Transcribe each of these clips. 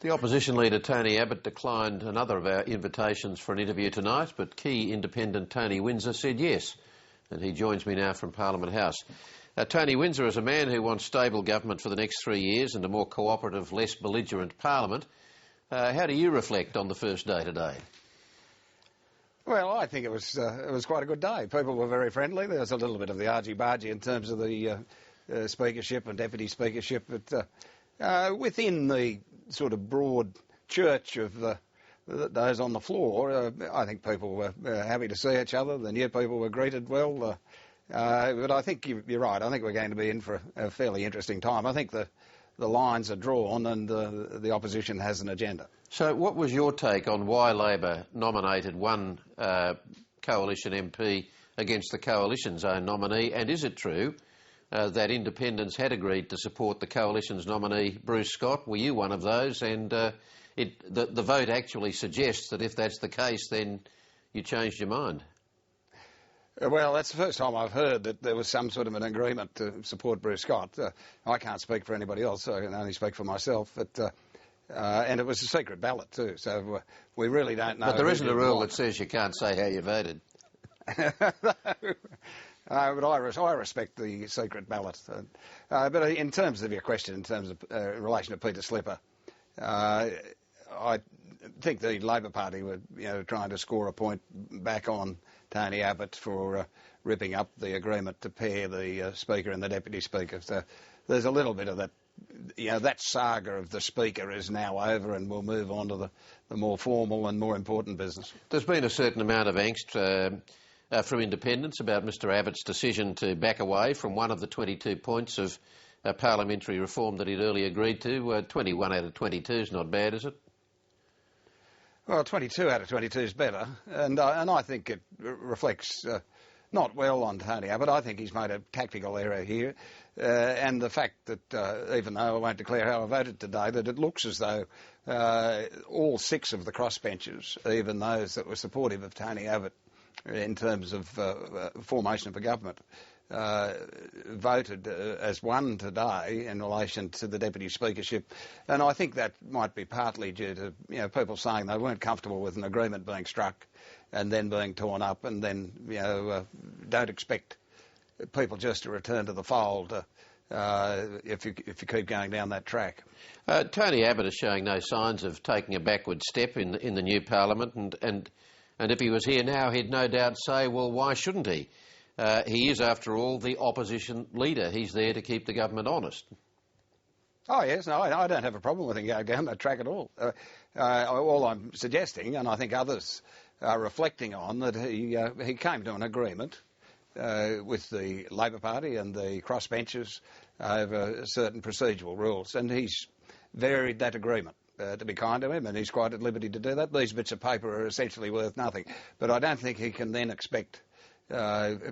The opposition leader Tony Abbott declined another of our invitations for an interview tonight, but key independent Tony Windsor said yes, and he joins me now from Parliament House. Tony Windsor is a man who wants stable government for the next 3 years and a more cooperative, less belligerent Parliament. How do you reflect on the first day today? Well, I think it was quite a good day. People were very friendly. There was a little bit of the argy-bargy in terms of the speakership and deputy speakership, but within the sort of broad church of those on the floor, I think people were happy to see each other. The new people were greeted well. But I think you're right. I think we're going to be in for a fairly interesting time. I think the lines are drawn and the opposition has an agenda. So what was your take on why Labor nominated one coalition MP against the coalition's own nominee? And is it true that independents had agreed to support the coalition's nominee, Bruce Scott? Were you one of those? And the vote actually suggests that if that's the case, then you changed your mind. Well, that's the first time I've heard that there was some sort of an agreement to support Bruce Scott. I can't speak for anybody else, so I can only speak for myself. But and it was a secret ballot too, so we really don't know. But there isn't a rule that says you can't say how you voted. But I respect the secret ballot. But in terms of your question, in terms of relation to Peter Slipper, I think the Labor Party were trying to score a point back on Tony Abbott for ripping up the agreement to pair the Speaker and the Deputy Speaker. So there's a little bit of that. That saga of the Speaker is now over and we'll move on to the more formal and more important business. There's been a certain amount of angst from independents about Mr Abbott's decision to back away from one of the 22 points of parliamentary reform that he'd earlier agreed to. 21 out of 22 is not bad, is it? Well, 22 out of 22 is better, and I think it reflects not well on Tony Abbott. I think he's made a tactical error here, and the fact that, even though I won't declare how I voted today, that it looks as though all 6 of the crossbenchers, even those that were supportive of Tony Abbott in terms of formation of a government, voted as one today in relation to the deputy speakership, and I think that might be partly due to people saying they weren't comfortable with an agreement being struck and then being torn up, and then don't expect people just to return to the fold if you keep going down that track. Tony Abbott is showing no signs of taking a backward step in the new Parliament, and if he was here now, he'd no doubt say, well, why shouldn't he? He is, after all, the opposition leader. He's there to keep the government honest. Oh, yes. No, I don't have a problem with him going down that track at all. All I'm suggesting, and I think others are reflecting on, that he came to an agreement with the Labor Party and the crossbenchers over certain procedural rules, and he's varied that agreement. To be kind to him, and he's quite at liberty to do that. These bits of paper are essentially worth nothing, but I don't think he can then expect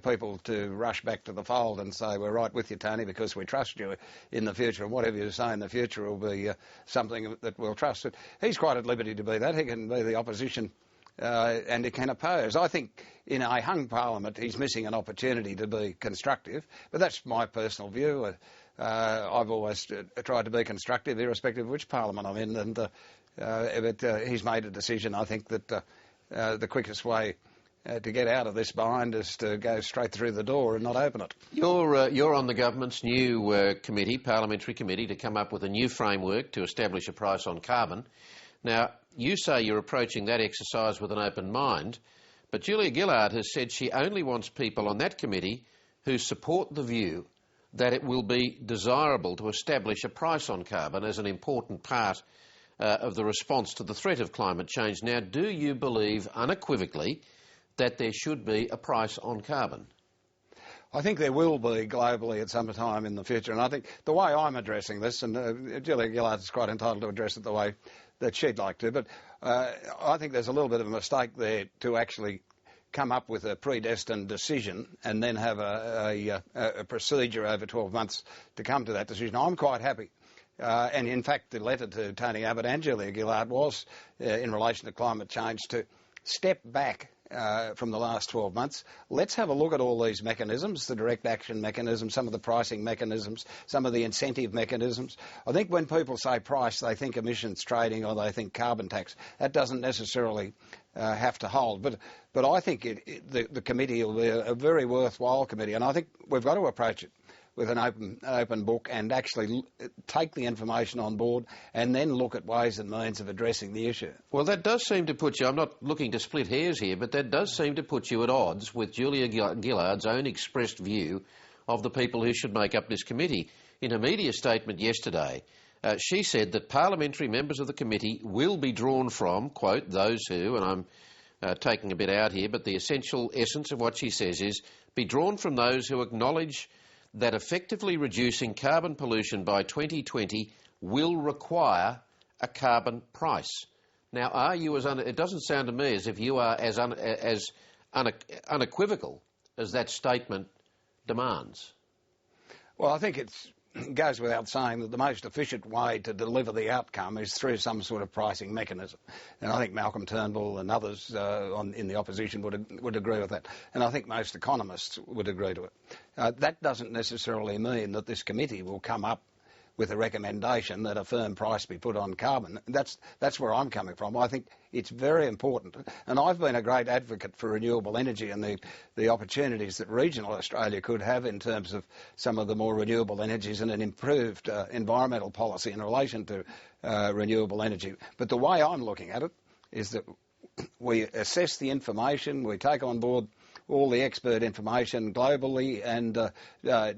people to rush back to the fold and say, we're right with you, Tony, because we trust you in the future, and whatever you say in the future will be something that we'll trust. But he's quite at liberty to be that. He can be the opposition and he can oppose. I think in a hung Parliament he's missing an opportunity to be constructive, but that's my personal view. I've always tried to be constructive, irrespective of which Parliament I'm in, and but he's made a decision. I think that the quickest way to get out of this bind is to go straight through the door and not open it. You're on the government's new parliamentary committee, to come up with a new framework to establish a price on carbon. Now, you say you're approaching that exercise with an open mind, but Julia Gillard has said she only wants people on that committee who support the view that it will be desirable to establish a price on carbon as an important part of the response to the threat of climate change. Now, do you believe unequivocally that there should be a price on carbon? I think there will be globally at some time in the future, and I think the way I'm addressing this, and Julia Gillard is quite entitled to address it the way that she'd like to, but I think there's a little bit of a mistake there to actually come up with a predestined decision and then have a procedure over 12 months to come to that decision. I'm quite happy. And in fact, the letter to Tony Abbott and Julia Gillard was in relation to climate change to step back from the last 12 months. Let's have a look at all these mechanisms, the direct action mechanisms, some of the pricing mechanisms, some of the incentive mechanisms. I think when people say price, they think emissions trading or they think carbon tax. That doesn't necessarily have to hold. But I think the committee will be a very worthwhile committee, and I think we've got to approach it with an open book and actually take the information on board and then look at ways and means of addressing the issue. Well, that does seem to put you, I'm not looking to split hairs here, but that does seem to put you at odds with Julia Gillard's own expressed view of the people who should make up this committee. In a media statement yesterday, she said that parliamentary members of the committee will be drawn from, quote, those who, and I'm taking a bit out here, but the essential essence of what she says is, be drawn from those who acknowledge that effectively reducing carbon pollution by 2020 will require a carbon price. Now, are you it doesn't sound to me as if you are as unequivocal as that statement demands. Well, I think it goes without saying that the most efficient way to deliver the outcome is through some sort of pricing mechanism. And I think Malcolm Turnbull and others in the opposition would agree with that. And I think most economists would agree to it. That doesn't necessarily mean that this committee will come up with a recommendation that a firm price be put on carbon. That's where I'm coming from. I think it's very important. And I've been a great advocate for renewable energy and the opportunities that regional Australia could have in terms of some of the more renewable energies and an improved environmental policy in relation to renewable energy. But the way I'm looking at it is that we assess the information, we take on board all the expert information globally and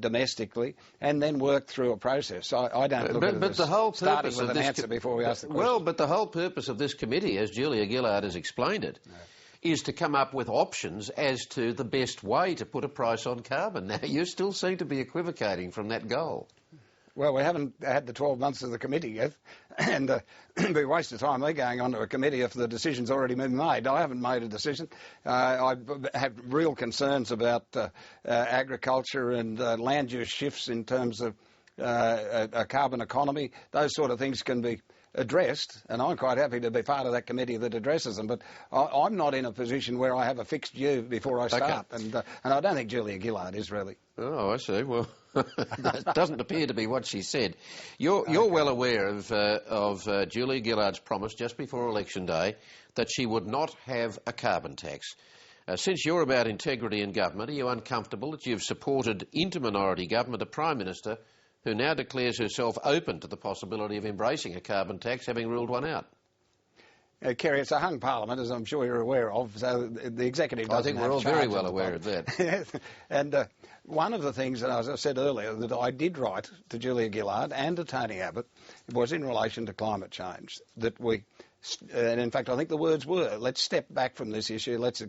domestically, and then work through a process. I don't look at it as the whole starting with an answer before we ask the question. Well, but the whole purpose of this committee, as Julia Gillard has explained it, is to come up with options as to the best way to put a price on carbon. Now, you still seem to be equivocating from that goal. Well, we haven't had the 12 months of the committee yet, and it'd be a waste of time me going on to a committee if the decision's already been made. I haven't made a decision. I have real concerns about agriculture and land use shifts in terms of a carbon economy. Those sort of things can be addressed, and I'm quite happy to be part of that committee that addresses them, but I'm not in a position where I have a fixed view before I start, and I don't think Julia Gillard is really. Oh, I see. Well, it doesn't appear to be what she said. You're well aware of Julia Gillard's promise just before Election Day that she would not have a carbon tax. Since you're about integrity in government, are you uncomfortable that you've supported inter-minority government a Prime Minister who now declares herself open to the possibility of embracing a carbon tax, having ruled one out? Kerry, it's a hung parliament, as I'm sure you're aware of, so the executive doesn't I think we're all very well aware of that. And one of the things that, as I said earlier, that I did write to Julia Gillard and to Tony Abbott was in relation to climate change, that and in fact I think the words were, let's step back from this issue, let's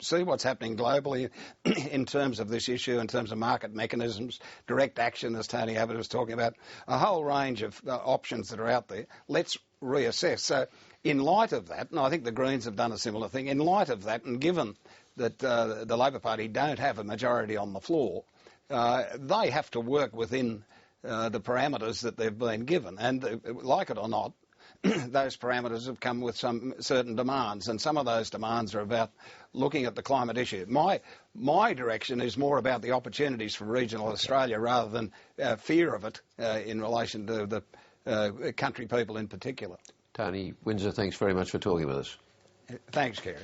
see what's happening globally in terms of this issue, in terms of market mechanisms, direct action, as Tony Abbott was talking about, a whole range of options that are out there. Let's reassess. So in light of that, and I think the Greens have done a similar thing, in light of that, and given that the Labor Party don't have a majority on the floor, they have to work within the parameters that they've been given. And like it or not, those parameters have come with some certain demands, and some of those demands are about looking at the climate issue. My direction is more about the opportunities for regional Australia rather than fear of it in relation to the country people in particular. Tony Windsor, thanks very much for talking with us. Thanks, Kerry.